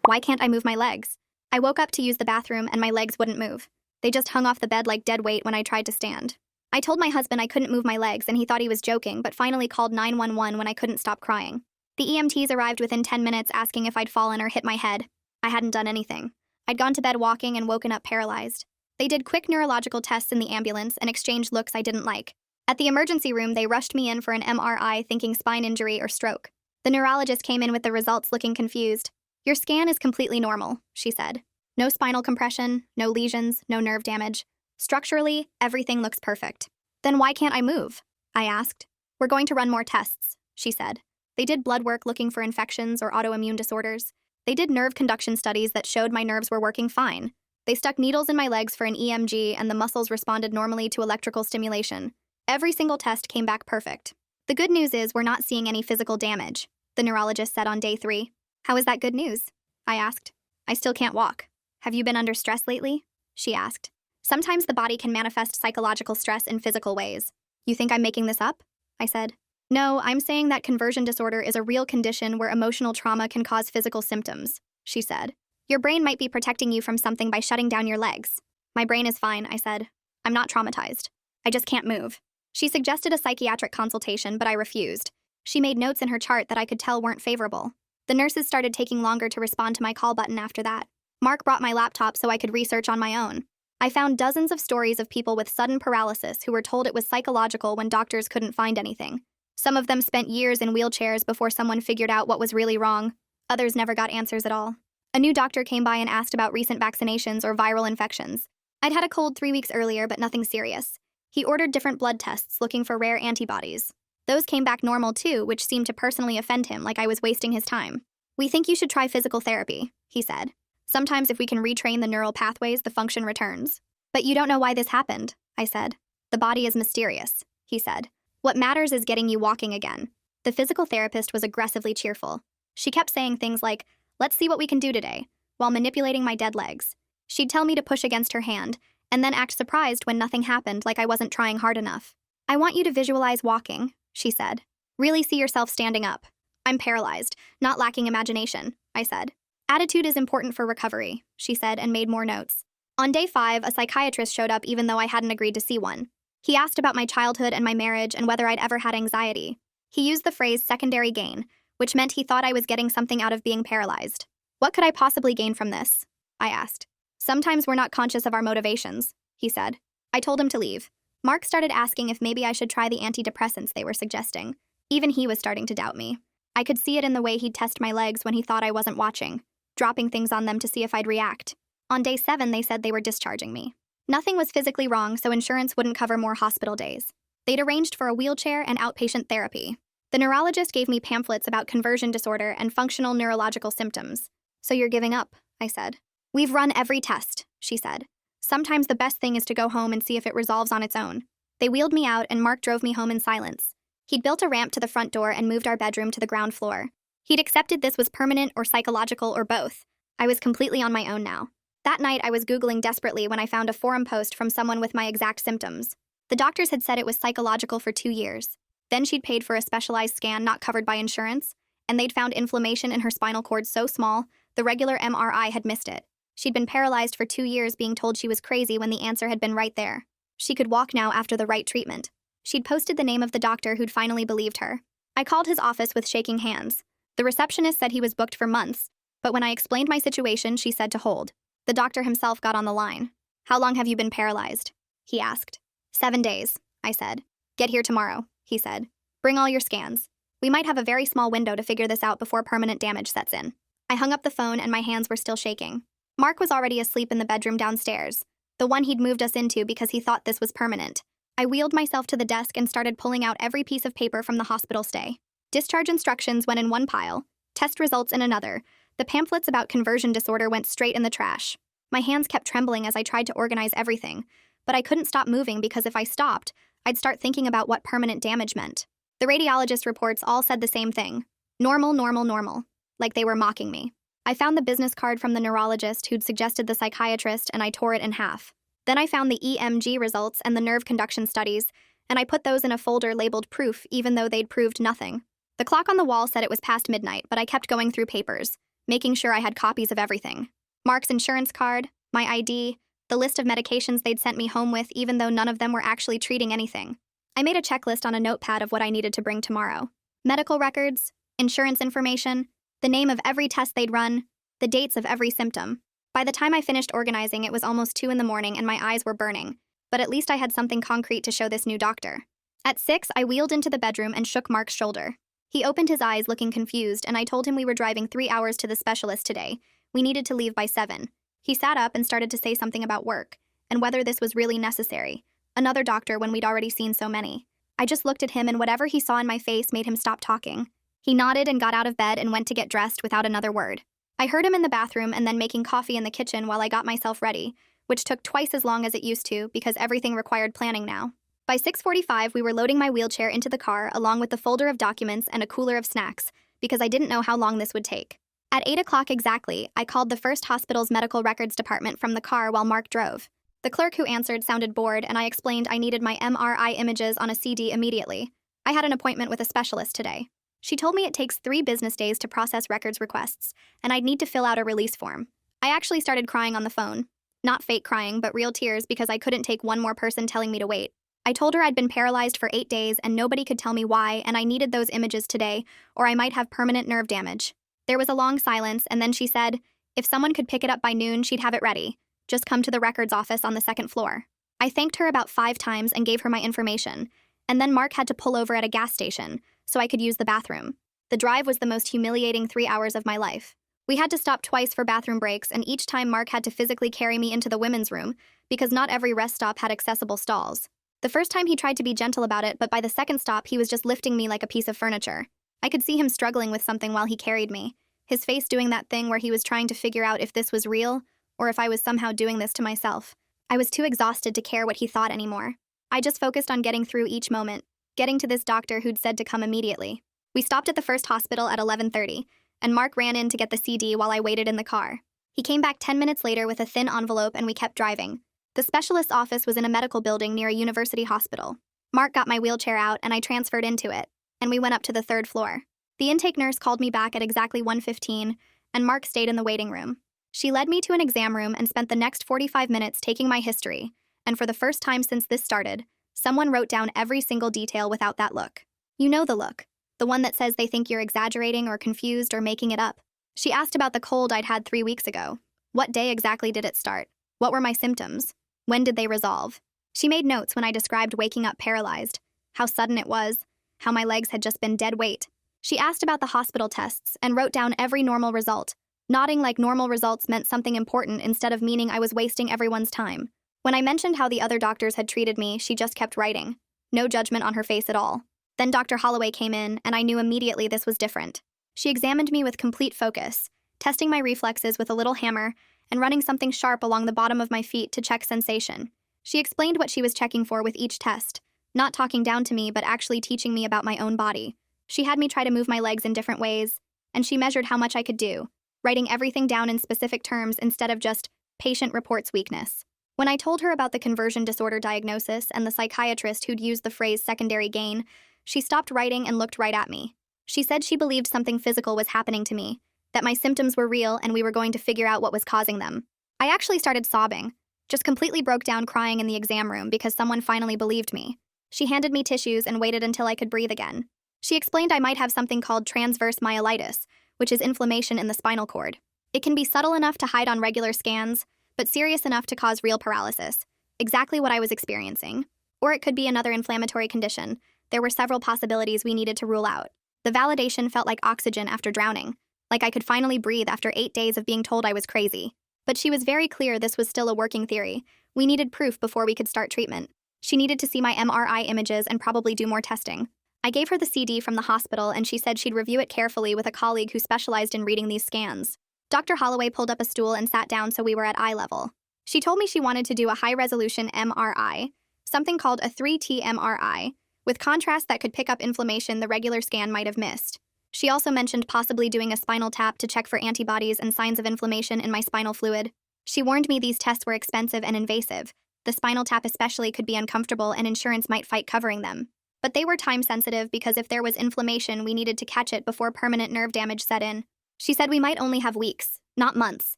Why can't I move my legs? I woke up to use the bathroom and my legs wouldn't move. They just hung off the bed like dead weight when I tried to stand. I told my husband I couldn't move my legs and he thought he was joking, but finally called 911 when I couldn't stop crying. The EMTs arrived within 10 minutes asking if I'd fallen or hit my head. I hadn't done anything. I'd gone to bed walking and woken up paralyzed. They did quick neurological tests in the ambulance and exchanged looks I didn't like. At the emergency room, they rushed me in for an MRI thinking spine injury or stroke. The neurologist came in with the results looking confused. "Your scan is completely normal," she said. "No spinal compression, no lesions, no nerve damage. Structurally, everything looks perfect." "Then why can't I move?" I asked. "We're going to run more tests," she said. They did blood work looking for infections or autoimmune disorders. They did nerve conduction studies that showed my nerves were working fine. They stuck needles in my legs for an EMG and the muscles responded normally to electrical stimulation. Every single test came back perfect. "The good news is we're not seeing any physical damage," the neurologist said on day 3. "How is that good news?" I asked. "I still can't walk." "Have you been under stress lately?" she asked. "Sometimes the body can manifest psychological stress in physical ways." "You think I'm making this up?" I said. "No, I'm saying that conversion disorder is a real condition where emotional trauma can cause physical symptoms," she said. "Your brain might be protecting you from something by shutting down your legs." "My brain is fine," I said. "I'm not traumatized. I just can't move." She suggested a psychiatric consultation, but I refused. She made notes in her chart that I could tell weren't favorable. The nurses started taking longer to respond to my call button after that. Mark brought my laptop so I could research on my own. I found dozens of stories of people with sudden paralysis who were told it was psychological when doctors couldn't find anything. Some of them spent years in wheelchairs before someone figured out what was really wrong. Others never got answers at all. A new doctor came by and asked about recent vaccinations or viral infections. I'd had a cold 3 weeks earlier, but nothing serious. He ordered different blood tests looking for rare antibodies. Those came back normal too, which seemed to personally offend him, like I was wasting his time. "We think you should try physical therapy," he said. "Sometimes if we can retrain the neural pathways, the function returns." "But you don't know why this happened," I said. "The body is mysterious," he said. "What matters is getting you walking again." The physical therapist was aggressively cheerful. She kept saying things like, "Let's see what we can do today," while manipulating my dead legs. She'd tell me to push against her hand, and then act surprised when nothing happened, like I wasn't trying hard enough. "I want you to visualize walking," she said. "Really see yourself standing up." "I'm paralyzed, not lacking imagination," I said. "Attitude is important for recovery," she said and made more notes. On day 5, a psychiatrist showed up even though I hadn't agreed to see one. He asked about my childhood and my marriage and whether I'd ever had anxiety. He used the phrase secondary gain, which meant he thought I was getting something out of being paralyzed. "What could I possibly gain from this?" I asked. "Sometimes we're not conscious of our motivations," he said. I told him to leave. Mark started asking if maybe I should try the antidepressants they were suggesting. Even he was starting to doubt me. I could see it in the way he'd test my legs when he thought I wasn't watching, dropping things on them to see if I'd react. On day 7, they said they were discharging me. Nothing was physically wrong, so insurance wouldn't cover more hospital days. They'd arranged for a wheelchair and outpatient therapy. The neurologist gave me pamphlets about conversion disorder and functional neurological symptoms. "So you're giving up," I said. "We've run every test," she said. "Sometimes the best thing is to go home and see if it resolves on its own." They wheeled me out and Mark drove me home in silence. He'd built a ramp to the front door and moved our bedroom to the ground floor. He'd accepted this was permanent or psychological or both. I was completely on my own now. That night, I was Googling desperately when I found a forum post from someone with my exact symptoms. The doctors had said it was psychological for 2 years. Then she'd paid for a specialized scan not covered by insurance, and they'd found inflammation in her spinal cord so small, the regular MRI had missed it. She'd been paralyzed for 2 years being told she was crazy when the answer had been right there. She could walk now after the right treatment. She'd posted the name of the doctor who'd finally believed her. I called his office with shaking hands. The receptionist said he was booked for months, but when I explained my situation, she said to hold. The doctor himself got on the line. "How long have you been paralyzed?" he asked. 7 days, I said. "Get here tomorrow," he said. "Bring all your scans. We might have a very small window to figure this out before permanent damage sets in." I hung up the phone and my hands were still shaking. Mark was already asleep in the bedroom downstairs, the one he'd moved us into because he thought this was permanent. I wheeled myself to the desk and started pulling out every piece of paper from the hospital stay. Discharge instructions went in one pile, test results in another. The pamphlets about conversion disorder went straight in the trash. My hands kept trembling as I tried to organize everything, but I couldn't stop moving because if I stopped, I'd start thinking about what permanent damage meant. The radiologist reports all said the same thing. Normal, normal, normal. Like they were mocking me. I found the business card from the neurologist who'd suggested the psychiatrist and I tore it in half. Then I found the EMG results and the nerve conduction studies, and I put those in a folder labeled proof even though they'd proved nothing. The clock on the wall said it was past midnight, but I kept going through papers. making sure I had copies of everything. Mark's insurance card, my ID, the list of medications they'd sent me home with, even though none of them were actually treating anything. I made a checklist on a notepad of what I needed to bring tomorrow. Medical records, insurance information, the name of every test they'd run, the dates of every symptom. By the time I finished organizing, it was almost 2 in the morning and my eyes were burning, but at least I had something concrete to show this new doctor. At 6, I wheeled into the bedroom and shook Mark's shoulder. He opened his eyes looking confused, and I told him we were driving 3 hours to the specialist today. We needed to leave by 7. He sat up and started to say something about work, and whether this was really necessary. Another doctor when we'd already seen so many. I just looked at him, and whatever he saw in my face made him stop talking. He nodded and got out of bed and went to get dressed without another word. I heard him in the bathroom and then making coffee in the kitchen while I got myself ready, which took twice as long as it used to because everything required planning now. By 6:45, we were loading my wheelchair into the car along with the folder of documents and a cooler of snacks because I didn't know how long this would take. At 8 o'clock exactly, I called the first hospital's medical records department from the car while Mark drove. The clerk who answered sounded bored, and I explained I needed my MRI images on a CD immediately. I had an appointment with a specialist today. She told me it takes 3 business days to process records requests, and I'd need to fill out a release form. I actually started crying on the phone. Not fake crying, but real tears because I couldn't take one more person telling me to wait. I told her I'd been paralyzed for 8 days and nobody could tell me why, and I needed those images today, or I might have permanent nerve damage. There was a long silence, and then she said, if someone could pick it up by noon, she'd have it ready. Just come to the records office on the 2nd floor. I thanked her about 5 times and gave her my information, and then Mark had to pull over at a gas station so I could use the bathroom. The drive was the most humiliating 3 hours of my life. We had to stop twice for bathroom breaks, and each time Mark had to physically carry me into the women's room because not every rest stop had accessible stalls. The first time he tried to be gentle about it, but by the 2nd stop he was just lifting me like a piece of furniture. I could see him struggling with something while he carried me, his face doing that thing where he was trying to figure out if this was real or if I was somehow doing this to myself. I was too exhausted to care what he thought anymore. I just focused on getting through each moment, getting to this doctor who'd said to come immediately. We stopped at the first hospital at 11:30, and Mark ran in to get the CD while I waited in the car. He came back 10 minutes later with a thin envelope and we kept driving. The specialist's office was in a medical building near a university hospital. Mark got my wheelchair out and I transferred into it, and we went up to the 3rd floor. The intake nurse called me back at exactly 1:15, and Mark stayed in the waiting room. She led me to an exam room and spent the next 45 minutes taking my history, and for the first time since this started, someone wrote down every single detail without that look. You know the look. The one that says they think you're exaggerating or confused or making it up. She asked about the cold I'd had 3 weeks ago. What day exactly did it start? What were my symptoms? When did they resolve? She made notes when I described waking up paralyzed, how sudden it was, how my legs had just been dead weight. She asked about the hospital tests and wrote down every normal result, nodding like normal results meant something important instead of meaning I was wasting everyone's time. When I mentioned how the other doctors had treated me, she just kept writing. No judgment on her face at all. Then Dr. Holloway came in, and I knew immediately this was different. She examined me with complete focus, testing my reflexes with a little hammer and running something sharp along the bottom of my feet to check sensation. She explained what she was checking for with each test, not talking down to me but actually teaching me about my own body. She had me try to move my legs in different ways, and she measured how much I could do, writing everything down in specific terms instead of just, patient reports weakness. When I told her about the conversion disorder diagnosis and the psychiatrist who'd used the phrase secondary gain, she stopped writing and looked right at me. She said she believed something physical was happening to me, that my symptoms were real and we were going to figure out what was causing them. I actually started sobbing, just completely broke down crying in the exam room because someone finally believed me. She handed me tissues and waited until I could breathe again. She explained I might have something called transverse myelitis, which is inflammation in the spinal cord. It can be subtle enough to hide on regular scans, but serious enough to cause real paralysis, exactly what I was experiencing. Or it could be another inflammatory condition. There were several possibilities we needed to rule out. The validation felt like oxygen after drowning, like I could finally breathe after 8 days of being told I was crazy. But she was very clear this was still a working theory. We needed proof before we could start treatment. She needed to see my MRI images and probably do more testing. I gave her the CD from the hospital and she said she'd review it carefully with a colleague who specialized in reading these scans. Dr. Holloway pulled up a stool and sat down so we were at eye level. She told me she wanted to do a high-resolution MRI, something called a 3T MRI, with contrast that could pick up inflammation the regular scan might have missed. She also mentioned possibly doing a spinal tap to check for antibodies and signs of inflammation in my spinal fluid. She warned me these tests were expensive and invasive. The spinal tap especially could be uncomfortable and insurance might fight covering them. But they were time-sensitive because if there was inflammation, we needed to catch it before permanent nerve damage set in. She said we might only have weeks, not months,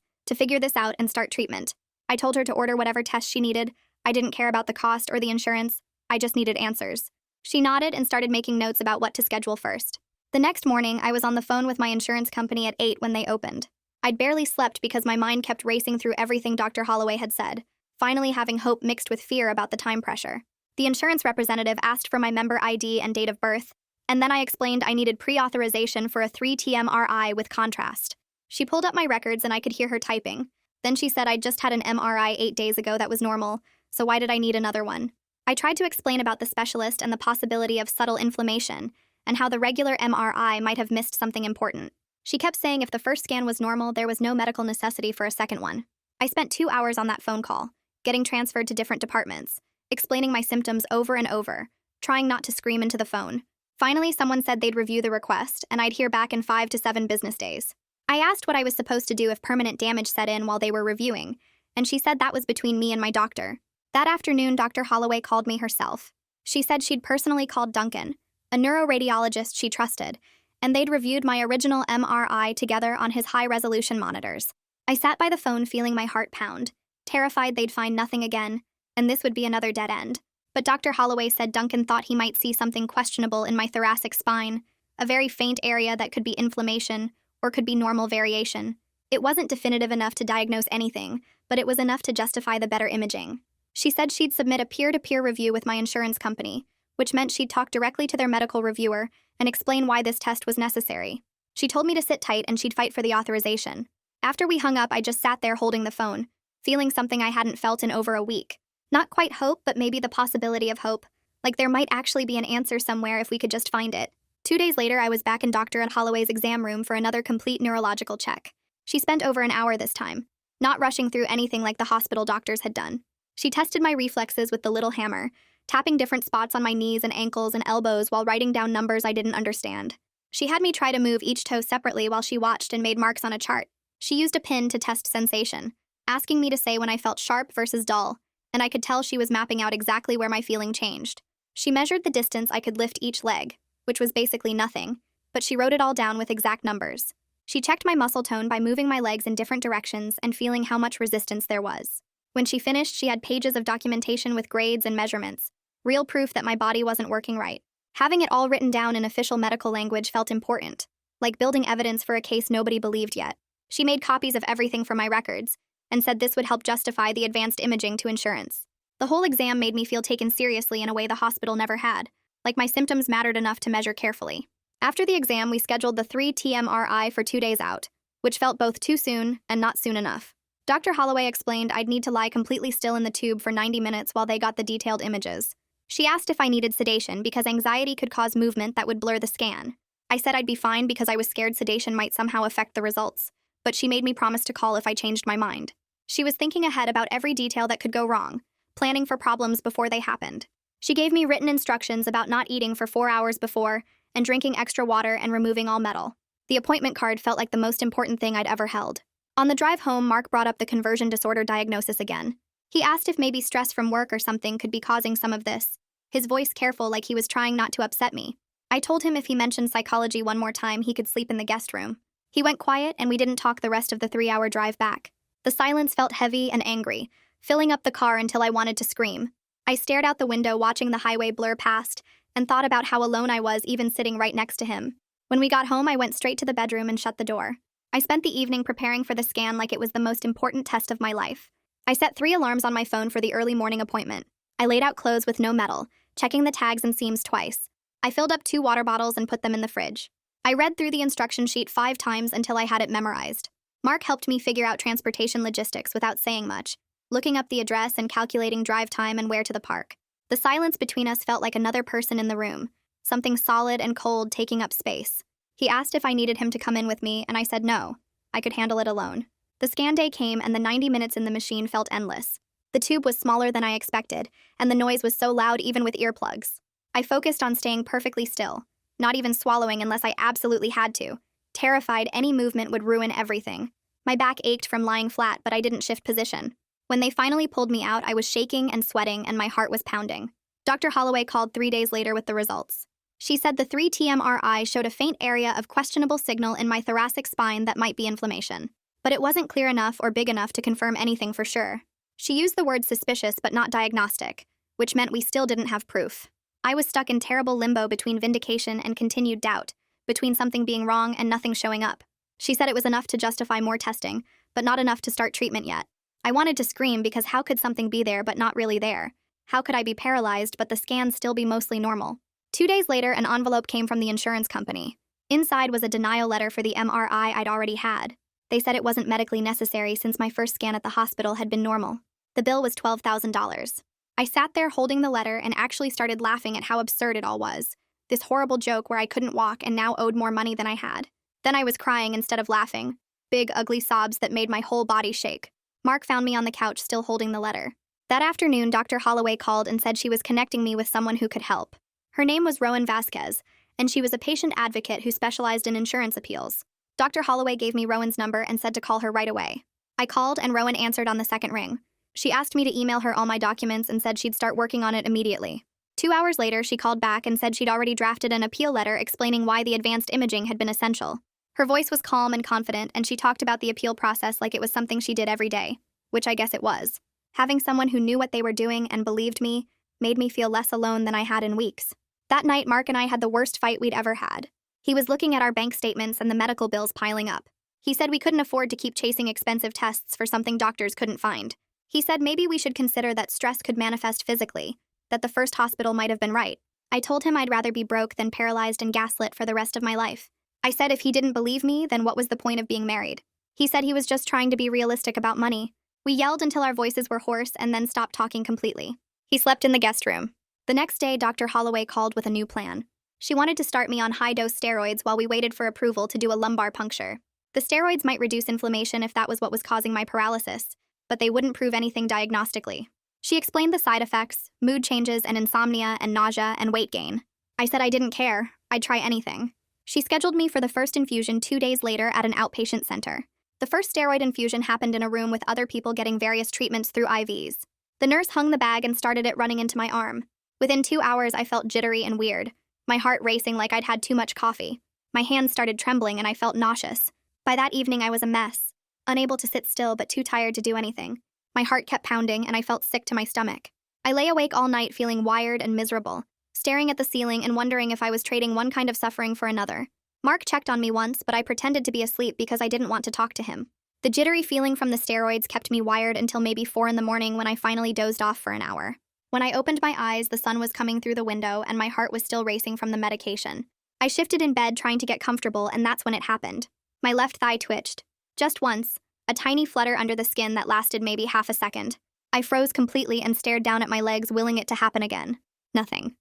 to figure this out and start treatment. I told her to order whatever tests she needed. I didn't care about the cost or the insurance. I just needed answers. She nodded and started making notes about what to schedule first. The next morning, I was on the phone with my insurance company at 8 when they opened. I'd barely slept because my mind kept racing through everything Dr. Holloway had said, finally having hope mixed with fear about the time pressure. The insurance representative asked for my member ID and date of birth, and then I explained I needed pre-authorization for a 3T MRI with contrast. She pulled up my records and I could hear her typing. Then she said I'd just had an MRI 8 days ago that was normal, so why did I need another one? I tried to explain about the specialist and the possibility of subtle inflammation, and how the regular MRI might have missed something important. She kept saying if the first scan was normal, there was no medical necessity for a second one. I spent 2 hours on that phone call, getting transferred to different departments, explaining my symptoms over and over, trying not to scream into the phone. Finally, someone said they'd review the request, and I'd hear back in 5 to 7 business days. I asked what I was supposed to do if permanent damage set in while they were reviewing, and she said that was between me and my doctor. That afternoon, Dr. Holloway called me herself. She said she'd personally called Duncan, a neuroradiologist she trusted, and they'd reviewed my original MRI together on his high-resolution monitors. I sat by the phone feeling my heart pound, terrified they'd find nothing again, and this would be another dead end. But Dr. Holloway said Duncan thought he might see something questionable in my thoracic spine, a very faint area that could be inflammation or could be normal variation. It wasn't definitive enough to diagnose anything, but it was enough to justify the better imaging. She said she'd submit a peer-to-peer review with my insurance company, which meant she'd talk directly to their medical reviewer and explain why this test was necessary. She told me to sit tight and she'd fight for the authorization. After we hung up, I just sat there holding the phone, feeling something I hadn't felt in over a week. Not quite hope, but maybe the possibility of hope. Like there might actually be an answer somewhere if we could just find it. 2 days later, I was back in Dr. Holloway's exam room for another complete neurological check. She spent over an hour this time, not rushing through anything like the hospital doctors had done. She tested my reflexes with the little hammer, tapping different spots on my knees and ankles and elbows while writing down numbers I didn't understand. She had me try to move each toe separately while she watched and made marks on a chart. She used a pin to test sensation, asking me to say when I felt sharp versus dull, and I could tell she was mapping out exactly where my feeling changed. She measured the distance I could lift each leg, which was basically nothing, but she wrote it all down with exact numbers. She checked my muscle tone by moving my legs in different directions and feeling how much resistance there was. When she finished, she had pages of documentation with grades and measurements, real proof that my body wasn't working right. Having it all written down in official medical language felt important, like building evidence for a case nobody believed yet. She made copies of everything from my records, and said this would help justify the advanced imaging to insurance. The whole exam made me feel taken seriously in a way the hospital never had, like my symptoms mattered enough to measure carefully. After the exam, we scheduled the 3T MRI for 2 days out, which felt both too soon and not soon enough. Dr. Holloway explained I'd need to lie completely still in the tube for 90 minutes while they got the detailed images. She asked if I needed sedation because anxiety could cause movement that would blur the scan. I said I'd be fine because I was scared sedation might somehow affect the results, but she made me promise to call if I changed my mind. She was thinking ahead about every detail that could go wrong, planning for problems before they happened. She gave me written instructions about not eating for 4 hours before and drinking extra water and removing all metal. The appointment card felt like the most important thing I'd ever held. On the drive home, Mark brought up the conversion disorder diagnosis again. He asked if maybe stress from work or something could be causing some of this, his voice careful like he was trying not to upset me. I told him if he mentioned psychology one more time, he could sleep in the guest room. He went quiet and we didn't talk the rest of the 3-hour drive back. The silence felt heavy and angry, filling up the car until I wanted to scream. I stared out the window watching the highway blur past and thought about how alone I was even sitting right next to him. When we got home, I went straight to the bedroom and shut the door. I spent the evening preparing for the scan like it was the most important test of my life. I set 3 alarms on my phone for the early morning appointment. I laid out clothes with no metal, checking the tags and seams twice. I filled up 2 water bottles and put them in the fridge. I read through the instruction sheet 5 times until I had it memorized. Mark helped me figure out transportation logistics without saying much, looking up the address and calculating drive time and where to the park. The silence between us felt like another person in the room, something solid and cold taking up space. He asked if I needed him to come in with me, and I said no. I could handle it alone. The scan day came, and the 90 minutes in the machine felt endless. The tube was smaller than I expected, and the noise was so loud even with earplugs. I focused on staying perfectly still, not even swallowing unless I absolutely had to, terrified any movement would ruin everything. My back ached from lying flat, but I didn't shift position. When they finally pulled me out, I was shaking and sweating, and my heart was pounding. Dr. Holloway called 3 days later with the results. She said the 3T MRI showed a faint area of questionable signal in my thoracic spine that might be inflammation. But it wasn't clear enough or big enough to confirm anything for sure. She used the word suspicious but not diagnostic, which meant we still didn't have proof. I was stuck in terrible limbo between vindication and continued doubt, between something being wrong and nothing showing up. She said it was enough to justify more testing, but not enough to start treatment yet. I wanted to scream because how could something be there but not really there? How could I be paralyzed but the scans still be mostly normal? 2 days later, an envelope came from the insurance company. Inside was a denial letter for the MRI I'd already had. They said it wasn't medically necessary since my first scan at the hospital had been normal. The bill was $12,000. I sat there holding the letter and actually started laughing at how absurd it all was. This horrible joke where I couldn't walk and now owed more money than I had. Then I was crying instead of laughing. Big, ugly sobs that made my whole body shake. Mark found me on the couch still holding the letter. That afternoon, Dr. Holloway called and said she was connecting me with someone who could help. Her name was Rowan Vasquez, and she was a patient advocate who specialized in insurance appeals. Dr. Holloway gave me Rowan's number and said to call her right away. I called and Rowan answered on the second ring. She asked me to email her all my documents and said she'd start working on it immediately. 2 hours later, she called back and said she'd already drafted an appeal letter explaining why the advanced imaging had been essential. Her voice was calm and confident, and she talked about the appeal process like it was something she did every day, which I guess it was. Having someone who knew what they were doing and believed me made me feel less alone than I had in weeks. That night, Mark and I had the worst fight we'd ever had. He was looking at our bank statements and the medical bills piling up. He said we couldn't afford to keep chasing expensive tests for something doctors couldn't find. He said maybe we should consider that stress could manifest physically, that the first hospital might have been right. I told him I'd rather be broke than paralyzed and gaslit for the rest of my life. I said if he didn't believe me, then what was the point of being married? He said he was just trying to be realistic about money. We yelled until our voices were hoarse and then stopped talking completely. He slept in the guest room. The next day, Dr. Holloway called with a new plan. She wanted to start me on high-dose steroids while we waited for approval to do a lumbar puncture. The steroids might reduce inflammation if that was what was causing my paralysis, but they wouldn't prove anything diagnostically. She explained the side effects, mood changes and insomnia and nausea and weight gain. I said I didn't care. I'd try anything. She scheduled me for the first infusion 2 days later at an outpatient center. The first steroid infusion happened in a room with other people getting various treatments through IVs. The nurse hung the bag and started it running into my arm. Within 2 hours, I felt jittery and weird, my heart racing like I'd had too much coffee. My hands started trembling and I felt nauseous. By that evening, I was a mess, unable to sit still but too tired to do anything. My heart kept pounding and I felt sick to my stomach. I lay awake all night feeling wired and miserable, staring at the ceiling and wondering if I was trading one kind of suffering for another. Mark checked on me once, but I pretended to be asleep because I didn't want to talk to him. The jittery feeling from the steroids kept me wired until maybe 4 in the morning when I finally dozed off for an hour. When I opened my eyes, the sun was coming through the window and my heart was still racing from the medication. I shifted in bed trying to get comfortable, and that's when it happened. My left thigh twitched. Just once, a tiny flutter under the skin that lasted maybe half a second. I froze completely and stared down at my legs, willing it to happen again. Nothing.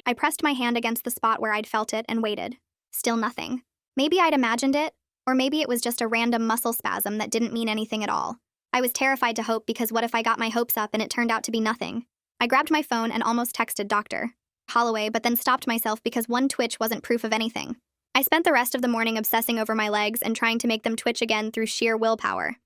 I pressed my hand against the spot where I'd felt it and waited. Still nothing. Maybe I'd imagined it, or maybe it was just a random muscle spasm that didn't mean anything at all. I was terrified to hope because what if I got my hopes up and it turned out to be nothing? I grabbed my phone and almost texted Dr. Holloway, but then stopped myself because one twitch wasn't proof of anything. I spent the rest of the morning obsessing over my legs and trying to make them twitch again through sheer willpower.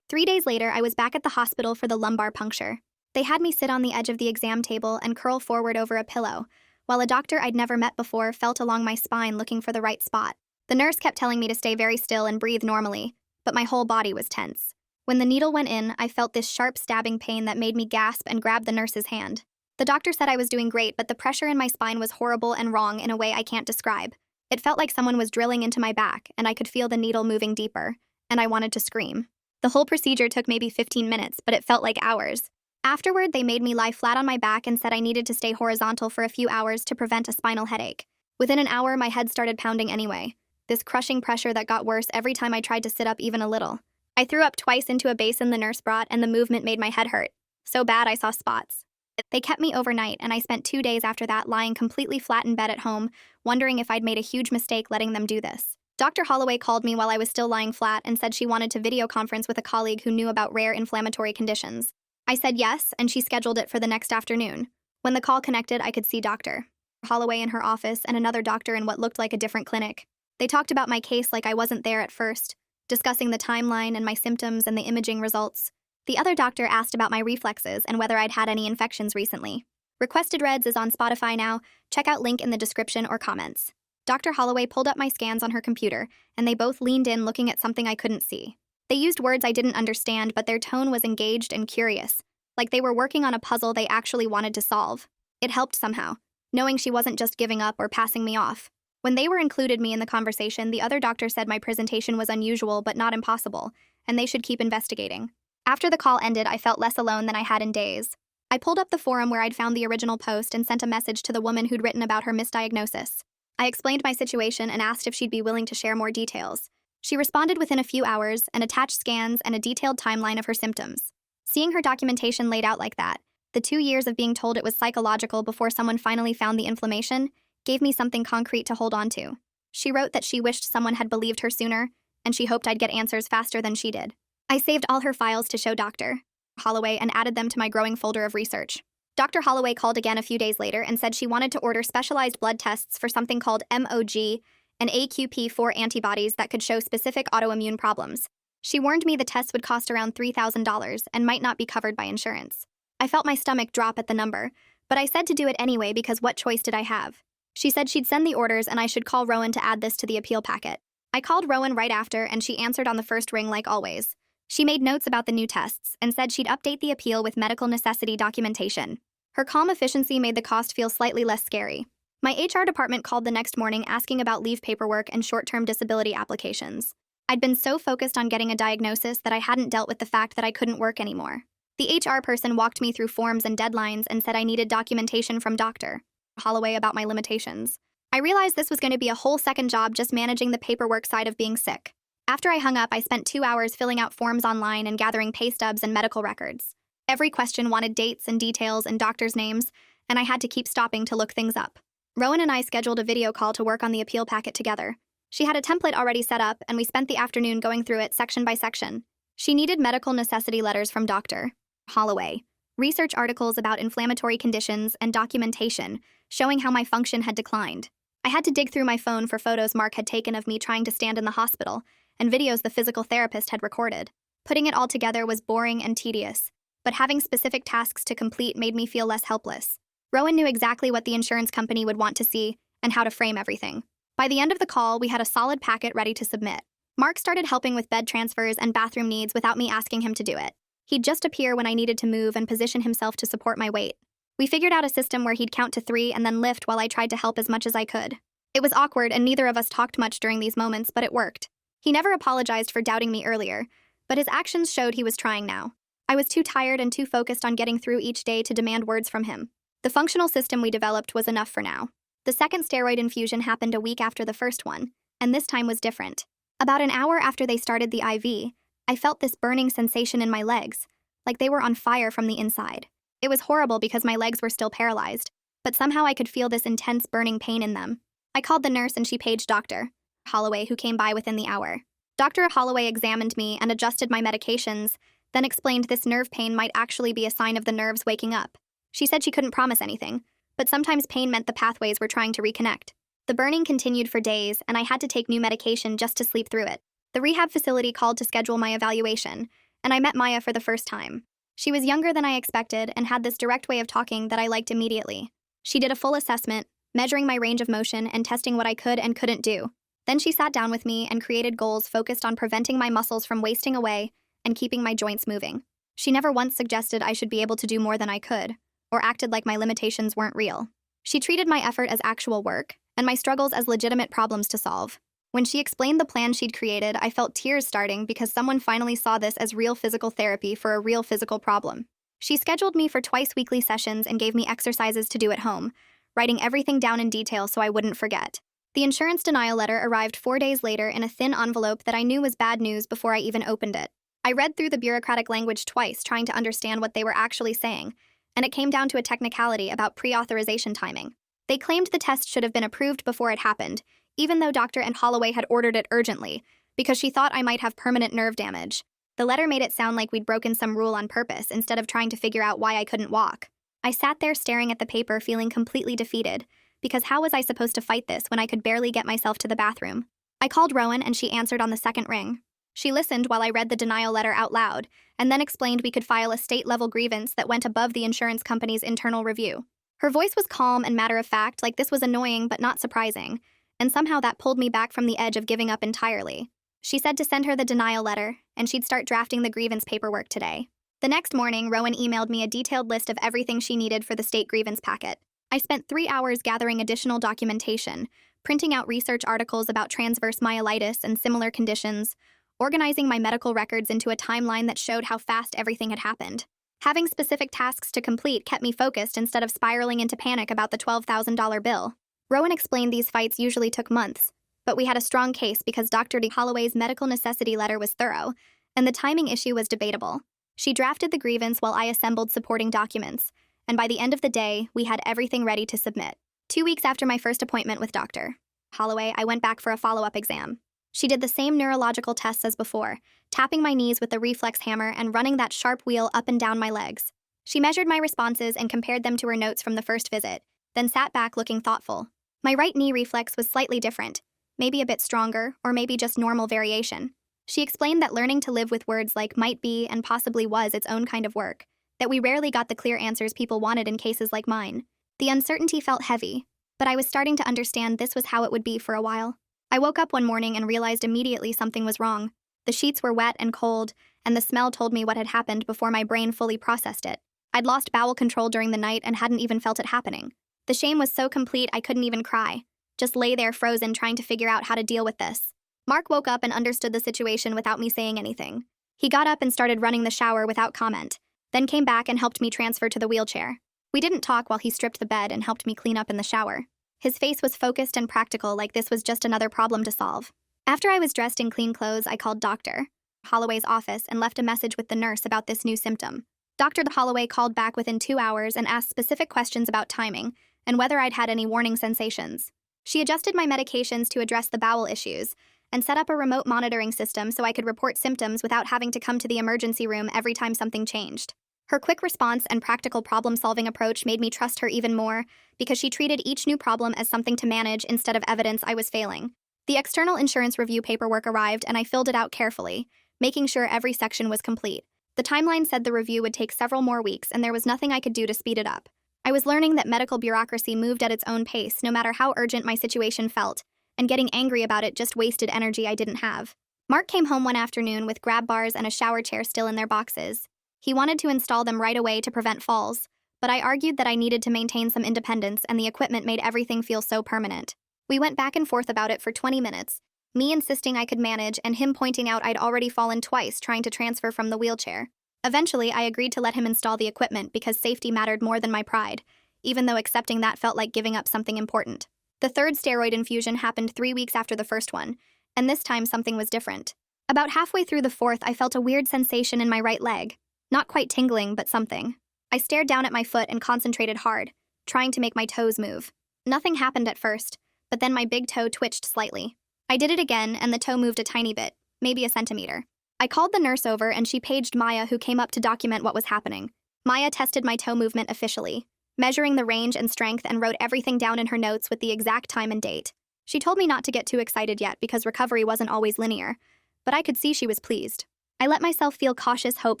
3 days later, I was back at the hospital for the lumbar puncture. They had me sit on the edge of the exam table and curl forward over a pillow, while a doctor I'd never met before felt along my spine looking for the right spot. The nurse kept telling me to stay very still and breathe normally, but my whole body was tense. When the needle went in, I felt this sharp stabbing pain that made me gasp and grab the nurse's hand. The doctor said I was doing great, but the pressure in my spine was horrible and wrong in a way I can't describe. It felt like someone was drilling into my back, and I could feel the needle moving deeper, and I wanted to scream. The whole procedure took maybe 15 minutes, but it felt like hours. Afterward, they made me lie flat on my back and said I needed to stay horizontal for a few hours to prevent a spinal headache. Within an hour, my head started pounding anyway, this crushing pressure that got worse every time I tried to sit up even a little. I threw up twice into a basin the nurse brought, and the movement made my head hurt. So bad I saw spots. They kept me overnight, and I spent 2 days after that lying completely flat in bed at home, wondering if I'd made a huge mistake letting them do this. Dr. Holloway called me while I was still lying flat and said she wanted to video conference with a colleague who knew about rare inflammatory conditions. I said yes, and she scheduled it for the next afternoon. When the call connected, I could see Dr. Holloway in her office and another doctor in what looked like a different clinic. They talked about my case like I wasn't there at first, discussing the timeline and my symptoms and the imaging results. The other doctor asked about my reflexes and whether I'd had any infections recently. Requested Reds is on Spotify now. Check out link in the description or comments. Dr. Holloway pulled up my scans on her computer, and they both leaned in looking at something I couldn't see. They used words I didn't understand, but their tone was engaged and curious, like they were working on a puzzle they actually wanted to solve. It helped somehow, knowing she wasn't just giving up or passing me off. When they were included me in the conversation, the other doctor said my presentation was unusual but not impossible, and they should keep investigating. After the call ended, I felt less alone than I had in days. I pulled up the forum where I'd found the original post and sent a message to the woman who'd written about her misdiagnosis. I explained my situation and asked if she'd be willing to share more details. She responded within a few hours and attached scans and a detailed timeline of her symptoms. Seeing her documentation laid out like that, the 2 years of being told it was psychological before someone finally found the inflammation, gave me something concrete to hold on to. She wrote that she wished someone had believed her sooner, and she hoped I'd get answers faster than she did. I saved all her files to show Dr. Holloway and added them to my growing folder of research. Dr. Holloway called again a few days later and said she wanted to order specialized blood tests for something called MOG and AQP4 antibodies that could show specific autoimmune problems. She warned me the tests would cost around $3,000 and might not be covered by insurance. I felt my stomach drop at the number, but I said to do it anyway because what choice did I have? She said she'd send the orders and I should call Rowan to add this to the appeal packet. I called Rowan right after and she answered on the first ring like always. She made notes about the new tests and said she'd update the appeal with medical necessity documentation. Her calm efficiency made the cost feel slightly less scary. My HR department called the next morning asking about leave paperwork and short-term disability applications. I'd been so focused on getting a diagnosis that I hadn't dealt with the fact that I couldn't work anymore. The HR person walked me through forms and deadlines and said I needed documentation from Dr. Holloway about my limitations. I realized this was going to be a whole second job just managing the paperwork side of being sick. After I hung up, I spent 2 hours filling out forms online and gathering pay stubs and medical records. Every question wanted dates and details and doctors' names, and I had to keep stopping to look things up. Rowan and I scheduled a video call to work on the appeal packet together. She had a template already set up, and we spent the afternoon going through it section by section. She needed medical necessity letters from Dr. Holloway, research articles about inflammatory conditions, and documentation showing how my function had declined. I had to dig through my phone for photos Mark had taken of me trying to stand in the hospital, and videos the physical therapist had recorded. Putting it all together was boring and tedious, but having specific tasks to complete made me feel less helpless. Rowan knew exactly what the insurance company would want to see and how to frame everything. By the end of the call, we had a solid packet ready to submit. Mark started helping with bed transfers and bathroom needs without me asking him to do it. He'd just appear when I needed to move and position himself to support my weight. We figured out a system where he'd count to 3 and then lift while I tried to help as much as I could. It was awkward and neither of us talked much during these moments, but it worked. He never apologized for doubting me earlier, but his actions showed he was trying now. I was too tired and too focused on getting through each day to demand words from him. The functional system we developed was enough for now. The second steroid infusion happened a week after the first one, and this time was different. About an hour after they started the IV, I felt this burning sensation in my legs, like they were on fire from the inside. It was horrible because my legs were still paralyzed, but somehow I could feel this intense burning pain in them. I called the nurse and she paged Dr. Holloway, who came by within the hour. Dr. Holloway examined me and adjusted my medications, then explained this nerve pain might actually be a sign of the nerves waking up. She said she couldn't promise anything, but sometimes pain meant the pathways were trying to reconnect. The burning continued for days, and I had to take new medication just to sleep through it. The rehab facility called to schedule my evaluation, and I met Maya for the first time. She was younger than I expected and had this direct way of talking that I liked immediately. She did a full assessment, measuring my range of motion and testing what I could and couldn't do. Then she sat down with me and created goals focused on preventing my muscles from wasting away and keeping my joints moving. She never once suggested I should be able to do more than I could, or acted like my limitations weren't real. She treated my effort as actual work, and my struggles as legitimate problems to solve. When she explained the plan she'd created, I felt tears starting because someone finally saw this as real physical therapy for a real physical problem. She scheduled me for twice-weekly sessions and gave me exercises to do at home, writing everything down in detail so I wouldn't forget. The insurance denial letter arrived 4 days later in a thin envelope that I knew was bad news before I even opened it. I read through the bureaucratic language twice, trying to understand what they were actually saying, and it came down to a technicality about pre-authorization timing. They claimed the test should have been approved before it happened, even though Dr. Holloway had ordered it urgently, because she thought I might have permanent nerve damage. The letter made it sound like we'd broken some rule on purpose instead of trying to figure out why I couldn't walk. I sat there staring at the paper feeling completely defeated, because how was I supposed to fight this when I could barely get myself to the bathroom? I called Rowan and she answered on the second ring. She listened while I read the denial letter out loud, and then explained we could file a state-level grievance that went above the insurance company's internal review. Her voice was calm and matter-of-fact, like this was annoying but not surprising, and somehow that pulled me back from the edge of giving up entirely. She said to send her the denial letter, and she'd start drafting the grievance paperwork today. The next morning, Rowan emailed me a detailed list of everything she needed for the state grievance packet. I spent 3 hours gathering additional documentation, printing out research articles about transverse myelitis and similar conditions, organizing my medical records into a timeline that showed how fast everything had happened. Having specific tasks to complete kept me focused instead of spiraling into panic about the $12,000 bill. Rowan explained these fights usually took months, but we had a strong case because Dr. Holloway's medical necessity letter was thorough, and the timing issue was debatable. She drafted the grievance while I assembled supporting documents, and by the end of the day, we had everything ready to submit. 2 weeks after my first appointment with Dr. Holloway, I went back for a follow-up exam. She did the same neurological tests as before, tapping my knees with the reflex hammer and running that sharp wheel up and down my legs. She measured my responses and compared them to her notes from the first visit, then sat back looking thoughtful. My right knee reflex was slightly different, maybe a bit stronger, or maybe just normal variation. She explained that learning to live with words like might be and possibly was its own kind of work, that we rarely got the clear answers people wanted in cases like mine. The uncertainty felt heavy, but I was starting to understand this was how it would be for a while. I woke up one morning and realized immediately something was wrong. The sheets were wet and cold, and the smell told me what had happened before my brain fully processed it. I'd lost bowel control during the night and hadn't even felt it happening. The shame was so complete I couldn't even cry. Just lay there frozen trying to figure out how to deal with this. Mark woke up and understood the situation without me saying anything. He got up and started running the shower without comment, then came back and helped me transfer to the wheelchair. We didn't talk while he stripped the bed and helped me clean up in the shower. His face was focused and practical, like this was just another problem to solve. After I was dressed in clean clothes, I called Dr. Holloway's office and left a message with the nurse about this new symptom. Dr. Holloway called back within 2 hours and asked specific questions about timing and whether I'd had any warning sensations. She adjusted my medications to address the bowel issues and set up a remote monitoring system so I could report symptoms without having to come to the emergency room every time something changed. Her quick response and practical problem-solving approach made me trust her even more because she treated each new problem as something to manage instead of evidence I was failing. The external insurance review paperwork arrived and I filled it out carefully, making sure every section was complete. The timeline said the review would take several more weeks and there was nothing I could do to speed it up. I was learning that medical bureaucracy moved at its own pace no matter how urgent my situation felt, and getting angry about it just wasted energy I didn't have. Mark came home one afternoon with grab bars and a shower chair still in their boxes. He wanted to install them right away to prevent falls, but I argued that I needed to maintain some independence and the equipment made everything feel so permanent. We went back and forth about it for 20 minutes, me insisting I could manage and him pointing out I'd already fallen twice trying to transfer from the wheelchair. Eventually, I agreed to let him install the equipment because safety mattered more than my pride, even though accepting that felt like giving up something important. The third steroid infusion happened 3 weeks after the first one, and this time something was different. About halfway through the fourth, I felt a weird sensation in my right leg. Not quite tingling, but something. I stared down at my foot and concentrated hard, trying to make my toes move. Nothing happened at first, but then my big toe twitched slightly. I did it again, and the toe moved a tiny bit, maybe a centimeter. I called the nurse over, and she paged Maya, who came up to document what was happening. Maya tested my toe movement officially, measuring the range and strength, and wrote everything down in her notes with the exact time and date. She told me not to get too excited yet because recovery wasn't always linear, but I could see she was pleased. I let myself feel cautious hope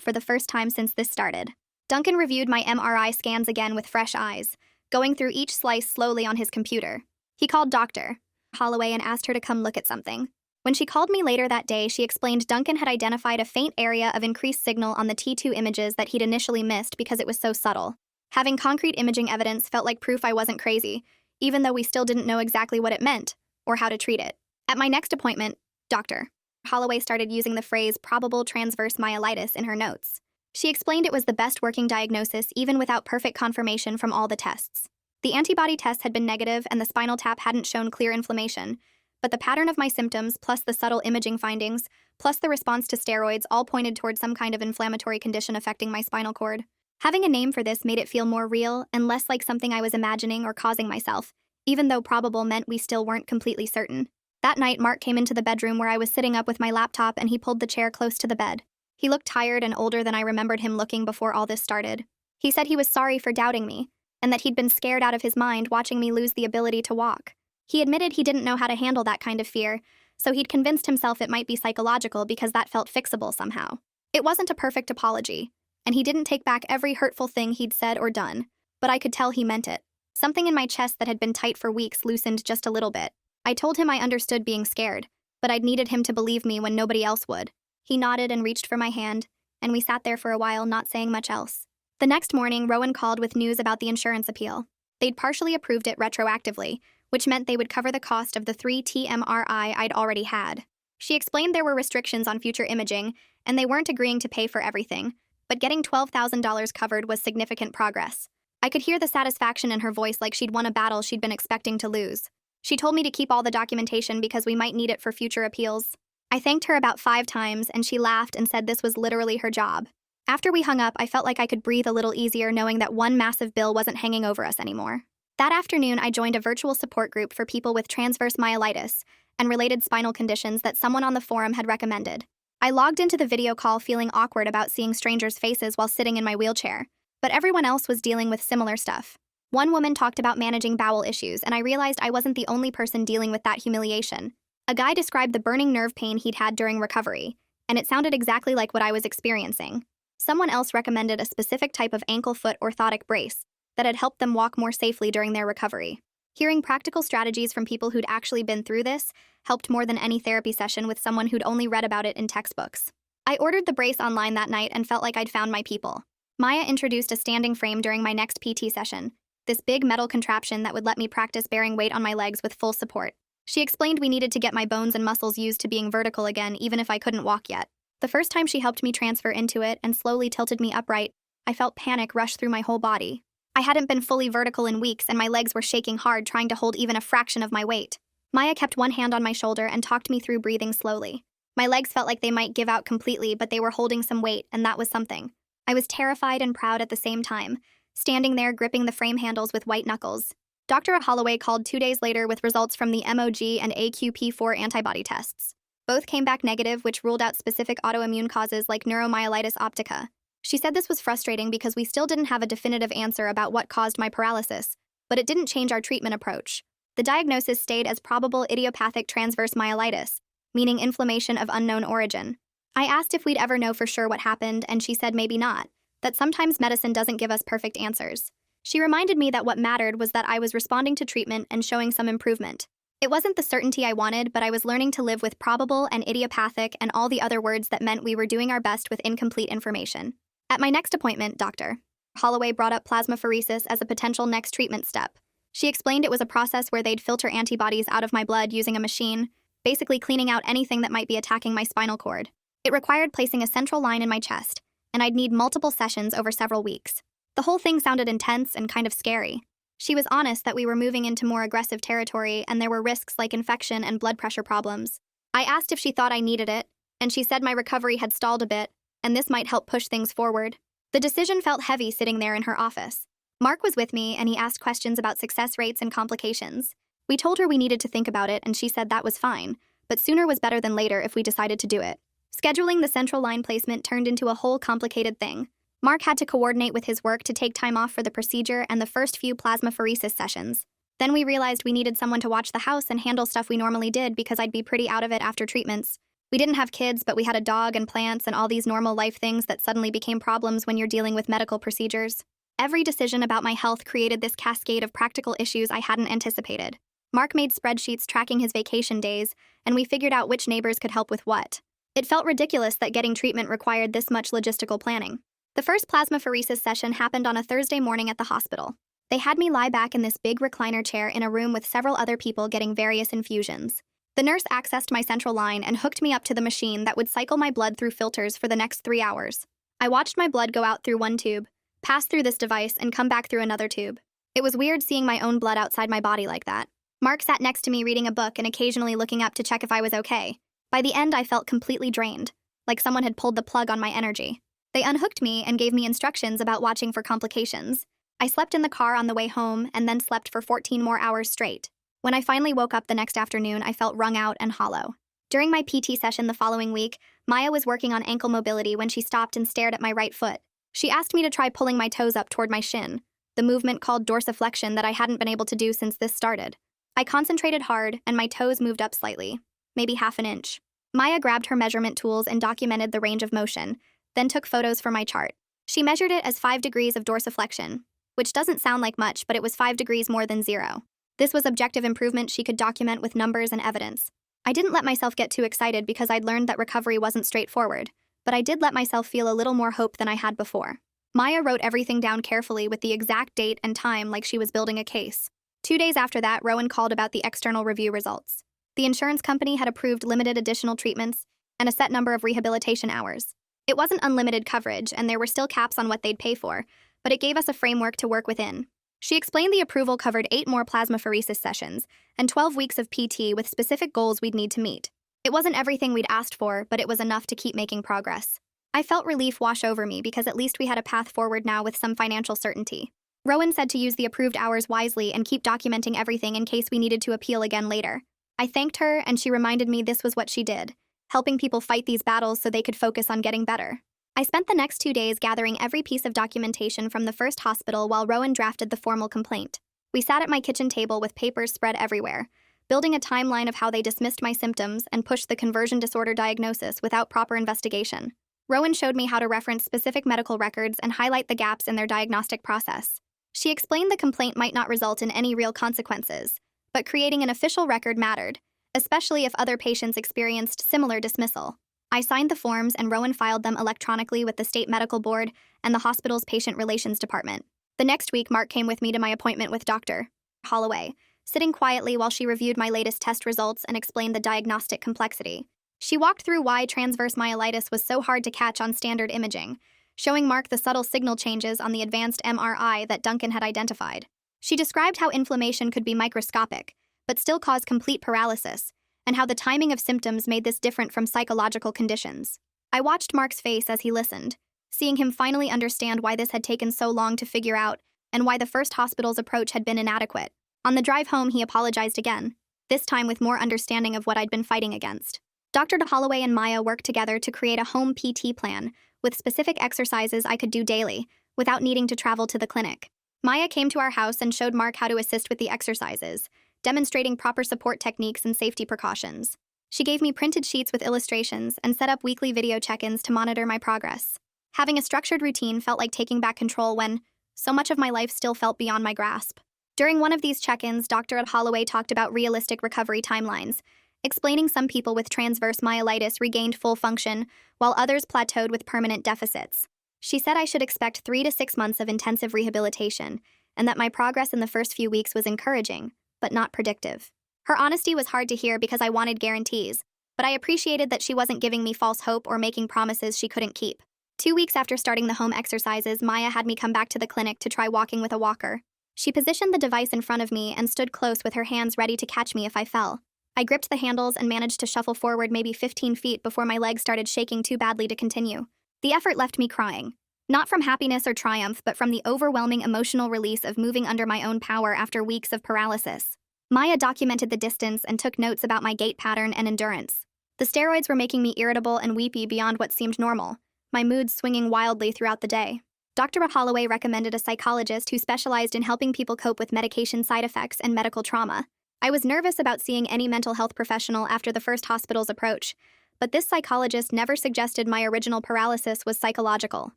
for the first time since this started. Duncan reviewed my MRI scans again with fresh eyes, going through each slice slowly on his computer. He called Dr. Holloway and asked her to come look at something. When she called me later that day, she explained Duncan had identified a faint area of increased signal on the T2 images that he'd initially missed because it was so subtle. Having concrete imaging evidence felt like proof I wasn't crazy, even though we still didn't know exactly what it meant or how to treat it. At my next appointment, Dr. Holloway started using the phrase probable transverse myelitis in her notes. She explained it was the best working diagnosis even without perfect confirmation from all the tests. The antibody tests had been negative and the spinal tap hadn't shown clear inflammation, but the pattern of my symptoms, plus the subtle imaging findings, plus the response to steroids all pointed towards some kind of inflammatory condition affecting my spinal cord. Having a name for this made it feel more real and less like something I was imagining or causing myself, even though probable meant we still weren't completely certain. That night, Mark came into the bedroom where I was sitting up with my laptop and he pulled the chair close to the bed. He looked tired and older than I remembered him looking before all this started. He said he was sorry for doubting me, and that he'd been scared out of his mind watching me lose the ability to walk. He admitted he didn't know how to handle that kind of fear, so he'd convinced himself it might be psychological because that felt fixable somehow. It wasn't a perfect apology, and he didn't take back every hurtful thing he'd said or done, but I could tell he meant it. Something in my chest that had been tight for weeks loosened just a little bit. I told him I understood being scared, but I'd needed him to believe me when nobody else would. He nodded and reached for my hand, and we sat there for a while not saying much else. The next morning, Rowan called with news about the insurance appeal. They'd partially approved it retroactively, which meant they would cover the cost of the 3T MRI I'd already had. She explained there were restrictions on future imaging, and they weren't agreeing to pay for everything, but getting $12,000 covered was significant progress. I could hear the satisfaction in her voice, like she'd won a battle she'd been expecting to lose. She told me to keep all the documentation because we might need it for future appeals. I thanked her about 5 times, and she laughed and said this was literally her job. After we hung up, I felt like I could breathe a little easier knowing that one massive bill wasn't hanging over us anymore. That afternoon, I joined a virtual support group for people with transverse myelitis and related spinal conditions that someone on the forum had recommended. I logged into the video call feeling awkward about seeing strangers' faces while sitting in my wheelchair, but everyone else was dealing with similar stuff. One woman talked about managing bowel issues, and I realized I wasn't the only person dealing with that humiliation. A guy described the burning nerve pain he'd had during recovery, and it sounded exactly like what I was experiencing. Someone else recommended a specific type of ankle-foot orthotic brace that had helped them walk more safely during their recovery. Hearing practical strategies from people who'd actually been through this helped more than any therapy session with someone who'd only read about it in textbooks. I ordered the brace online that night and felt like I'd found my people. Maya introduced a standing frame during my next PT session, this big metal contraption that would let me practice bearing weight on my legs with full support. She explained we needed to get my bones and muscles used to being vertical again even if I couldn't walk yet. The first time she helped me transfer into it and slowly tilted me upright, I felt panic rush through my whole body. I hadn't been fully vertical in weeks and my legs were shaking hard trying to hold even a fraction of my weight. Maya kept one hand on my shoulder and talked me through breathing slowly. My legs felt like they might give out completely, but they were holding some weight, and that was something. I was terrified and proud at the same time, standing there gripping the frame handles with white knuckles. Dr. Holloway called 2 days later with results from the MOG and AQP4 antibody tests. Both came back negative, which ruled out specific autoimmune causes like neuromyelitis optica. She said this was frustrating because we still didn't have a definitive answer about what caused my paralysis, but it didn't change our treatment approach. The diagnosis stayed as probable idiopathic transverse myelitis, meaning inflammation of unknown origin. I asked if we'd ever know for sure what happened, and she said maybe not, that sometimes medicine doesn't give us perfect answers. She reminded me that what mattered was that I was responding to treatment and showing some improvement. It wasn't the certainty I wanted, but I was learning to live with probable and idiopathic and all the other words that meant we were doing our best with incomplete information. At my next appointment, Dr. Holloway brought up plasmaferesis as a potential next treatment step. She explained it was a process where they'd filter antibodies out of my blood using a machine, basically cleaning out anything that might be attacking my spinal cord. It required placing a central line in my chest, and I'd need multiple sessions over several weeks. The whole thing sounded intense and kind of scary. She was honest that we were moving into more aggressive territory and there were risks like infection and blood pressure problems. I asked if she thought I needed it, and she said my recovery had stalled a bit, and this might help push things forward. The decision felt heavy sitting there in her office. Mark was with me, and he asked questions about success rates and complications. We told her we needed to think about it, and she said that was fine, but sooner was better than later if we decided to do it. Scheduling the central line placement turned into a whole complicated thing. Mark had to coordinate with his work to take time off for the procedure and the first few plasmaferesis sessions. Then we realized we needed someone to watch the house and handle stuff we normally did because I'd be pretty out of it after treatments. We didn't have kids, but we had a dog and plants and all these normal life things that suddenly became problems when you're dealing with medical procedures. Every decision about my health created this cascade of practical issues I hadn't anticipated. Mark made spreadsheets tracking his vacation days, and we figured out which neighbors could help with what. It felt ridiculous that getting treatment required this much logistical planning. The first plasmaferesis session happened on a Thursday morning at the hospital. They had me lie back in this big recliner chair in a room with several other people getting various infusions. The nurse accessed my central line and hooked me up to the machine that would cycle my blood through filters for the next 3 hours. I watched my blood go out through one tube, pass through this device, and come back through another tube. It was weird seeing my own blood outside my body like that. Mark sat next to me reading a book and occasionally looking up to check if I was okay. By the end, I felt completely drained, like someone had pulled the plug on my energy. They unhooked me and gave me instructions about watching for complications. I slept in the car on the way home and then slept for 14 more hours straight. When I finally woke up the next afternoon, I felt wrung out and hollow. During my PT session the following week, Maya was working on ankle mobility when she stopped and stared at my right foot. She asked me to try pulling my toes up toward my shin, the movement called dorsiflexion that I hadn't been able to do since this started. I concentrated hard, and my toes moved up slightly, maybe half an inch. Maya grabbed her measurement tools and documented the range of motion, then took photos for my chart. She measured it as 5 degrees of dorsiflexion. which doesn't sound like much, but it was 5 degrees more than zero. This was objective improvement she could document with numbers and evidence. I didn't let myself get too excited because I'd learned that recovery wasn't straightforward, but I did let myself feel a little more hope than I had before. Maya wrote everything down carefully with the exact date and time like she was building a case. 2 days after that, Rowan called about the external review results. The insurance company had approved limited additional treatments and a set number of rehabilitation hours. It wasn't unlimited coverage, and there were still caps on what they'd pay for, but it gave us a framework to work within. She explained the approval covered 8 more plasmaferesis sessions and 12 weeks of PT with specific goals we'd need to meet. It wasn't everything we'd asked for, but it was enough to keep making progress. I felt relief wash over me because at least we had a path forward now with some financial certainty. Rowan said to use the approved hours wisely and keep documenting everything in case we needed to appeal again later. I thanked her, and she reminded me this was what she did, helping people fight these battles so they could focus on getting better. I spent the next 2 days gathering every piece of documentation from the first hospital while Rowan drafted the formal complaint. We sat at my kitchen table with papers spread everywhere, building a timeline of how they dismissed my symptoms and pushed the conversion disorder diagnosis without proper investigation. Rowan showed me how to reference specific medical records and highlight the gaps in their diagnostic process. She explained the complaint might not result in any real consequences, but creating an official record mattered, especially if other patients experienced similar dismissal. I signed the forms, and Rowan filed them electronically with the state medical board and the hospital's patient relations department. The next week, Mark came with me to my appointment with Dr. Holloway, sitting quietly while she reviewed my latest test results and explained the diagnostic complexity. She walked through why transverse myelitis was so hard to catch on standard imaging, showing Mark the subtle signal changes on the advanced MRI that Duncan had identified. She described how inflammation could be microscopic, but still cause complete paralysis, and how the timing of symptoms made this different from psychological conditions. I watched Mark's face as he listened, seeing him finally understand why this had taken so long to figure out and why the first hospital's approach had been inadequate. On the drive home, he apologized again, this time with more understanding of what I'd been fighting against. Dr. Holloway and Maya worked together to create a home PT plan with specific exercises I could do daily without needing to travel to the clinic. Maya came to our house and showed Mark how to assist with the exercises, demonstrating proper support techniques and safety precautions. She gave me printed sheets with illustrations and set up weekly video check-ins to monitor my progress. Having a structured routine felt like taking back control when so much of my life still felt beyond my grasp. During one of these check-ins, Dr. Holloway talked about realistic recovery timelines, explaining some people with transverse myelitis regained full function, while others plateaued with permanent deficits. She said I should expect 3 to 6 months of intensive rehabilitation, and that my progress in the first few weeks was encouraging, but not predictive. Her honesty was hard to hear because I wanted guarantees, but I appreciated that she wasn't giving me false hope or making promises she couldn't keep. 2 weeks after starting the home exercises, Maya had me come back to the clinic to try walking with a walker. She positioned the device in front of me and stood close with her hands ready to catch me if I fell. I gripped the handles and managed to shuffle forward maybe 15 feet before my legs started shaking too badly to continue. The effort left me crying. Not from happiness or triumph, but from the overwhelming emotional release of moving under my own power after weeks of paralysis. Maya documented the distance and took notes about my gait pattern and endurance. The steroids were making me irritable and weepy beyond what seemed normal, my moods swinging wildly throughout the day. Dr. Holloway recommended a psychologist who specialized in helping people cope with medication side effects and medical trauma. I was nervous about seeing any mental health professional after the first hospital's approach, but this psychologist never suggested my original paralysis was psychological.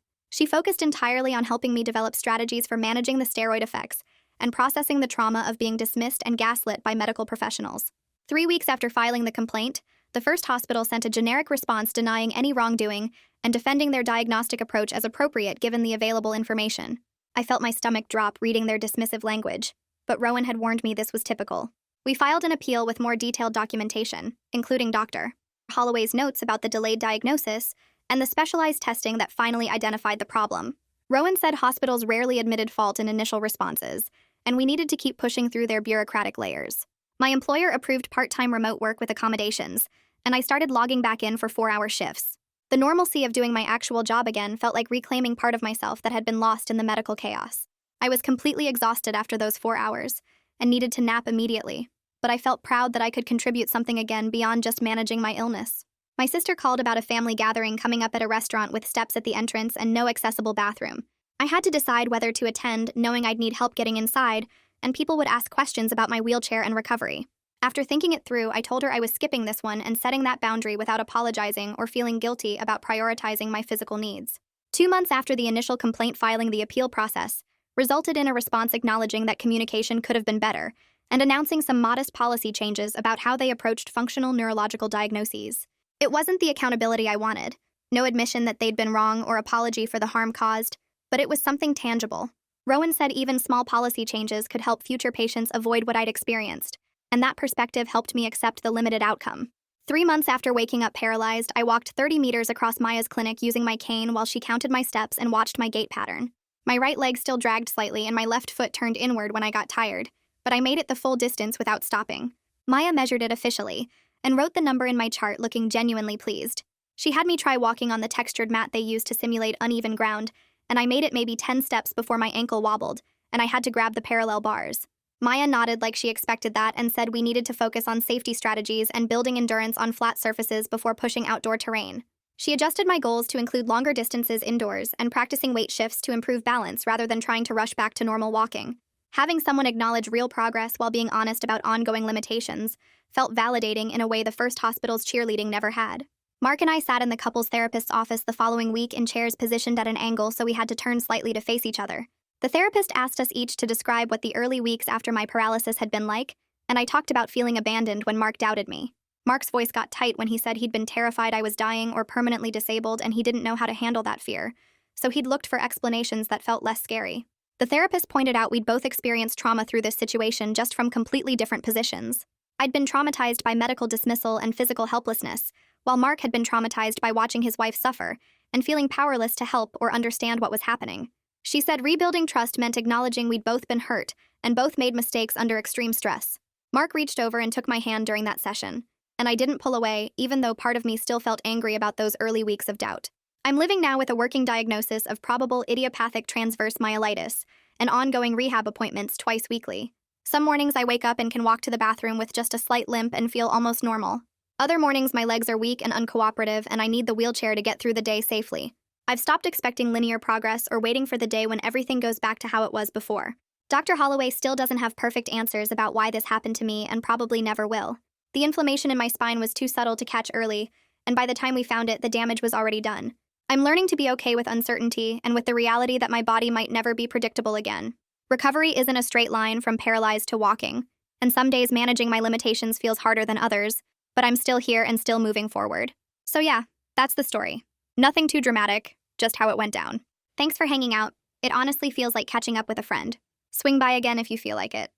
She focused entirely on helping me develop strategies for managing the steroid effects and processing the trauma of being dismissed and gaslit by medical professionals. 3 weeks after filing the complaint, the first hospital sent a generic response denying any wrongdoing and defending their diagnostic approach as appropriate given the available information. I felt my stomach drop reading their dismissive language, but Rowan had warned me this was typical. We filed an appeal with more detailed documentation, including Dr. Holloway's notes about the delayed diagnosis and the specialized testing that finally identified the problem. Rowan said hospitals rarely admitted fault in initial responses, and we needed to keep pushing through their bureaucratic layers. My employer approved part-time remote work with accommodations, and I started logging back in for 4-hour shifts. The normalcy of doing my actual job again felt like reclaiming part of myself that had been lost in the medical chaos. I was completely exhausted after those 4 hours, and needed to nap immediately, but I felt proud that I could contribute something again beyond just managing my illness. My sister called about a family gathering coming up at a restaurant with steps at the entrance and no accessible bathroom. I had to decide whether to attend, knowing I'd need help getting inside, and people would ask questions about my wheelchair and recovery. After thinking it through, I told her I was skipping this one and setting that boundary without apologizing or feeling guilty about prioritizing my physical needs. 2 months after the initial complaint filing the appeal process, resulted in a response acknowledging that communication could have been better and announcing some modest policy changes about how they approached functional neurological diagnoses. It wasn't the accountability I wanted, no admission that they'd been wrong or apology for the harm caused, but it was something tangible. Rowan said even small policy changes could help future patients avoid what I'd experienced, and that perspective helped me accept the limited outcome. 3 months after waking up paralyzed, I walked 30 meters across Maya's clinic using my cane while she counted my steps and watched my gait pattern. My right leg still dragged slightly and my left foot turned inward when I got tired, but I made it the full distance without stopping. Maya measured it officially and wrote the number in my chart, looking genuinely pleased. She had me try walking on the textured mat they use to simulate uneven ground, and I made it maybe 10 steps before my ankle wobbled, and I had to grab the parallel bars. Maya nodded like she expected that and said we needed to focus on safety strategies and building endurance on flat surfaces before pushing outdoor terrain. She adjusted my goals to include longer distances indoors and practicing weight shifts to improve balance rather than trying to rush back to normal walking. Having someone acknowledge real progress while being honest about ongoing limitations felt validating in a way the first hospital's cheerleading never had. Mark and I sat in the couples therapist's office the following week in chairs positioned at an angle so we had to turn slightly to face each other. The therapist asked us each to describe what the early weeks after my paralysis had been like, and I talked about feeling abandoned when Mark doubted me. Mark's voice got tight when he said he'd been terrified I was dying or permanently disabled and he didn't know how to handle that fear, so he'd looked for explanations that felt less scary. The therapist pointed out we'd both experienced trauma through this situation just from completely different positions. I'd been traumatized by medical dismissal and physical helplessness, while Mark had been traumatized by watching his wife suffer and feeling powerless to help or understand what was happening. She said rebuilding trust meant acknowledging we'd both been hurt and both made mistakes under extreme stress. Mark reached over and took my hand during that session, and I didn't pull away, even though part of me still felt angry about those early weeks of doubt. I'm living now with a working diagnosis of probable idiopathic transverse myelitis and ongoing rehab appointments twice weekly. Some mornings I wake up and can walk to the bathroom with just a slight limp and feel almost normal. Other mornings my legs are weak and uncooperative and I need the wheelchair to get through the day safely. I've stopped expecting linear progress or waiting for the day when everything goes back to how it was before. Dr. Holloway still doesn't have perfect answers about why this happened to me and probably never will. The inflammation in my spine was too subtle to catch early, and by the time we found it, the damage was already done. I'm learning to be okay with uncertainty and with the reality that my body might never be predictable again. Recovery isn't a straight line from paralyzed to walking, and some days managing my limitations feels harder than others, but I'm still here and still moving forward. So yeah, that's the story. Nothing too dramatic, just how it went down. Thanks for hanging out. It honestly feels like catching up with a friend. Swing by again if you feel like it.